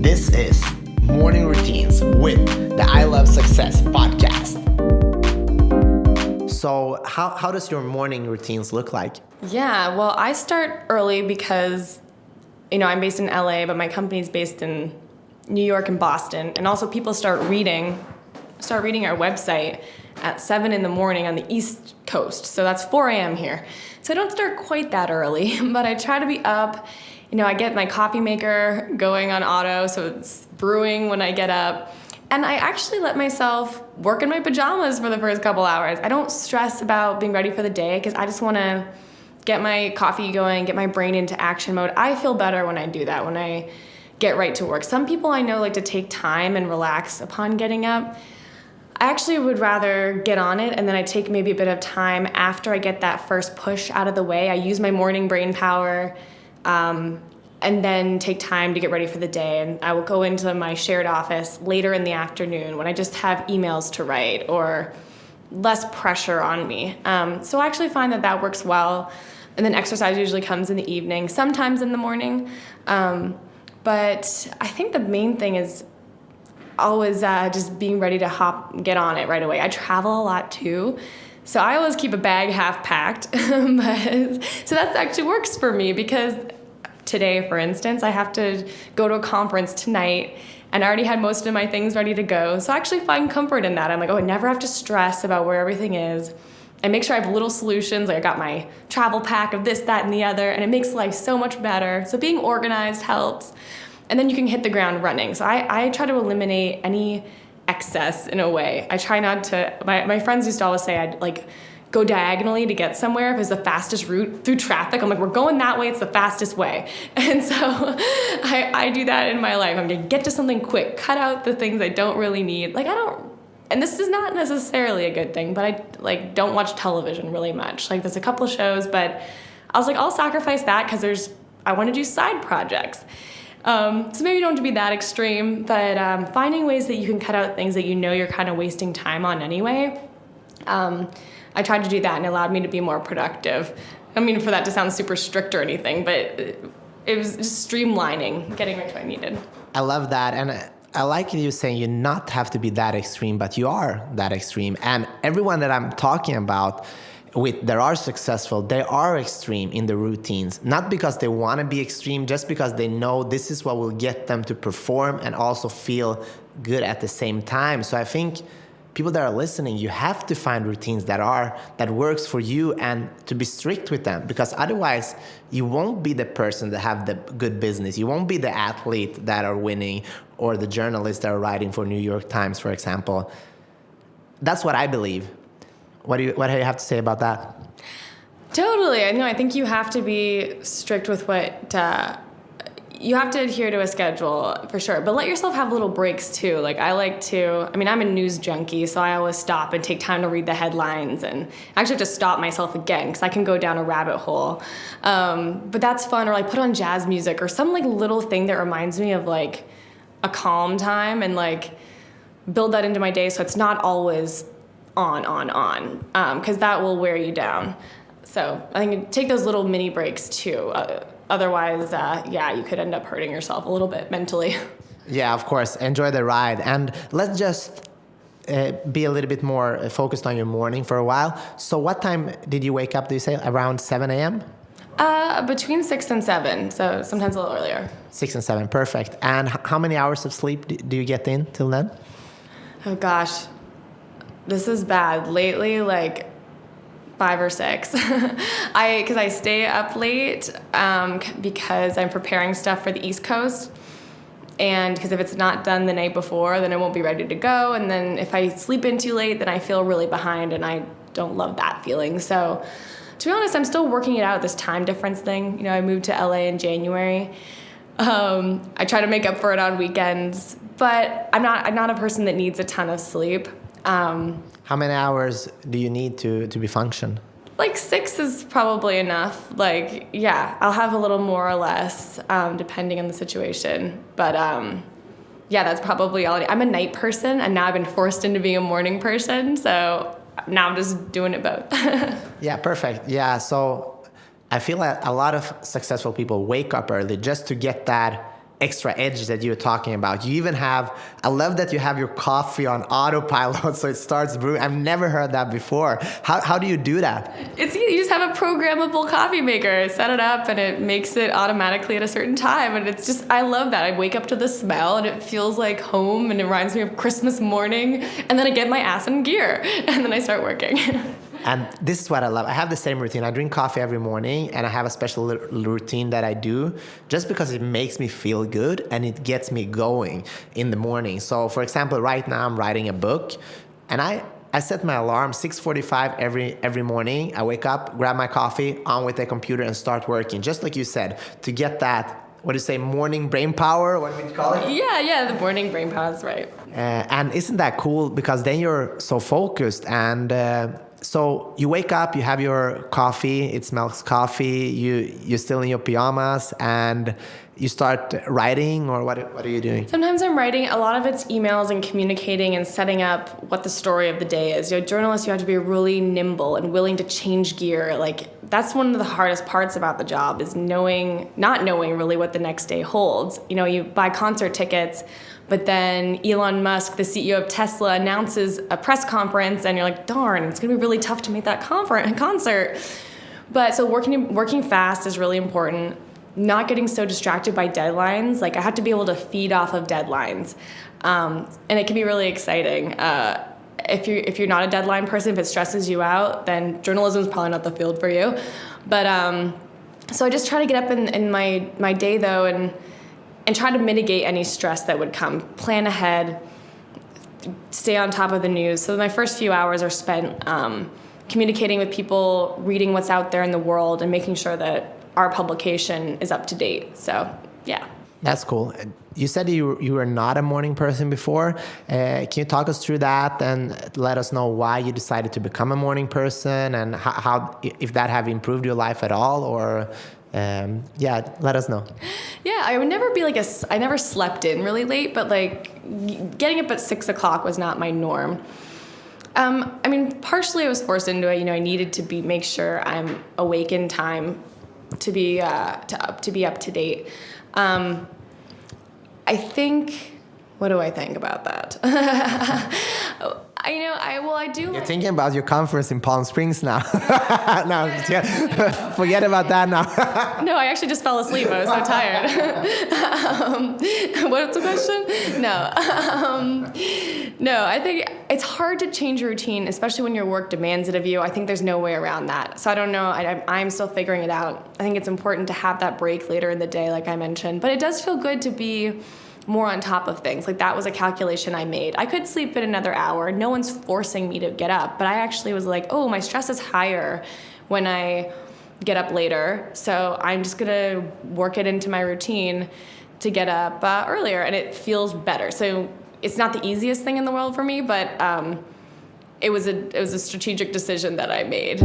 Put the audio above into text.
This is Morning Routines with the I Love Success podcast. So how does your morning routines look like? Yeah, well, I start early because, I'm based in LA, but my company's based in New York and Boston. And also people start reading our website at 7 in the morning on the East Coast. So that's 4 a.m. here. So I don't start quite that early, but I try to be up. I get my coffee maker going on auto, so it's brewing when I get up. And I actually let myself work in my pajamas for the first couple hours. I don't stress about being ready for the day because I just want to get my coffee going, get my brain into action mode. I feel better when I do that, when I get right to work. Some people I know like to take time and relax upon getting up. I actually would rather get on it and then I take maybe a bit of time after I get that first push out of the way. I use my morning brain power and then take time to get ready for the day. And I will go into my shared office later in the afternoon when I just have emails to write or less pressure on me. So I actually find that works well. And then exercise usually comes in the evening, sometimes in the morning. But I think the main thing is always just being ready to get on it right away. I travel a lot too, so I always keep a bag half packed. So that actually works for me because today, for instance, I have to go to a conference tonight and I already had most of my things ready to go. So I actually find comfort in that. I'm like, I never have to stress about where everything is. I make sure I have little solutions. Like I got my travel pack of this, that, and the other, and it makes life so much better. So being organized helps. And then you can hit the ground running. So I try to eliminate any excess in a way. I try not to, my friends used to always say I'd like go diagonally to get somewhere if it's the fastest route through traffic. I'm like, we're going that way, it's the fastest way. And so I do that in my life. I'm gonna get to something quick, cut out the things I don't really need. And this is not necessarily a good thing, but I don't watch television really much. Like there's a couple of shows, but I was like, I'll sacrifice that because I want to do side projects. So maybe you don't have to be that extreme, but finding ways that you can cut out things that you're kind of wasting time on anyway. I tried to do that and it allowed me to be more productive. I mean, for that to sound super strict or anything, but it was just streamlining, getting what I needed. I love that. And I like you saying you not have to be that extreme, but you are that extreme. And everyone that I'm talking about that are successful, they are extreme in the routines, not because they want to be extreme, just because they know this is what will get them to perform and also feel good at the same time. So I think people that are listening, you have to find routines that works for you and to be strict with them, because otherwise you won't be the person that have the good business. You won't be the athlete that are winning or the journalists that are writing for New York Times, for example. That's what I believe. What do you have to say about that? Totally. I think you have to be strict with you have to adhere to a schedule for sure, but let yourself have little breaks too. Like I'm a news junkie, so I always stop and take time to read the headlines and actually have to stop myself again because I can go down a rabbit hole. But that's fun, or put on jazz music or some little thing that reminds me of a calm time and build that into my day so it's not always on, because that will wear you down. So I think take those little mini breaks too. Otherwise, you could end up hurting yourself a little bit mentally. Yeah, of course. Enjoy the ride. And let's just be a little bit more focused on your morning for a while. So what time did you wake up, do you say? Around 7 a.m.? Between 6 and 7, so sometimes a little earlier. 6 and 7, perfect. And how many hours of sleep do you get in till then? Oh, gosh. This is bad. Lately, 5 or 6. Because I stay up late because I'm preparing stuff for the East Coast. And because if it's not done the night before, then it won't be ready to go. And then if I sleep in too late, then I feel really behind, and I don't love that feeling. So to be honest, I'm still working it out, this time difference thing. I moved to LA in January. I try to make up for it on weekends, but I'm not a person that needs a ton of sleep. How many hours do you need to be function? 6 is probably enough. I'll have a little more or less, depending on the situation. But that's probably all I need. I'm a night person, and now I've been forced into being a morning person. So now I'm just doing it both. Yeah, perfect. Yeah, so I feel like a lot of successful people wake up early just to get that extra edge that you're talking about. You even have, I love that you have your coffee on autopilot so it starts brewing. I've never heard that before. How do you do that? It's easy. You just have a programmable coffee maker. Set it up and it makes it automatically at a certain time. And it's just, I love that. I wake up to the smell and it feels like home and it reminds me of Christmas morning. And then I get my ass in gear and then I start working. And this is what I love. I have the same routine. I drink coffee every morning, and I have a special routine that I do just because it makes me feel good and it gets me going in the morning. So, for example, right now I'm writing a book, and I set my alarm 6:45 every morning. I wake up, grab my coffee, on with the computer, and start working. Just like you said, to get that, what do you say, morning brain power? What do we call it? Yeah, the morning brain power is right. And isn't that cool? Because then you're so focused and. So you wake up, you have your coffee, it smells coffee, you're still in your pajamas, and you start writing, or what are you doing? Sometimes I'm writing. A lot of it's emails and communicating and setting up what the story of the day is. You're a journalist, you have to be really nimble and willing to change gear. Like, that's one of the hardest parts about the job is not knowing really what the next day holds. You know, you buy concert tickets, but then Elon Musk, the CEO of Tesla, announces a press conference, and you're like, darn, it's gonna be really tough to make that concert. But so working fast is really important. Not getting so distracted by deadlines. Like, I have to be able to feed off of deadlines, and it can be really exciting. If you're not a deadline person, if it stresses you out, then journalism is probably not the field for you. But so I just try to get up in my day though, and try to mitigate any stress that would come. Plan ahead, stay on top of the news. So my first few hours are spent communicating with people, reading what's out there in the world, and making sure that our publication is up to date. So, yeah. That's cool. You said you were not a morning person before. Can you talk us through that and let us know why you decided to become a morning person, and how if that have improved your life at all, or let us know. Yeah, I would never be I never slept in really late, but like getting up at 6 o'clock was not my norm. I mean, partially I was forced into it. You know, I needed to make sure I'm awake in time to be up to date. I think, what do I think about that? I do. You're thinking about your conference in Palm Springs now. No, forget about that now. No, I actually just fell asleep. I was so tired. What's the question? No, I think it's hard to change your routine, especially when your work demands it of you. I think there's no way around that. So I don't know. I'm still figuring it out. I think it's important to have that break later in the day, like I mentioned. But it does feel good to be more on top of things. Like, that was a calculation I made. I could sleep in another hour. No one's forcing me to get up. But I actually was like, oh, my stress is higher when I get up later. So I'm just going to work it into my routine to get up earlier. And it feels better. So it's not the easiest thing in the world for me, but it was a strategic decision that I made.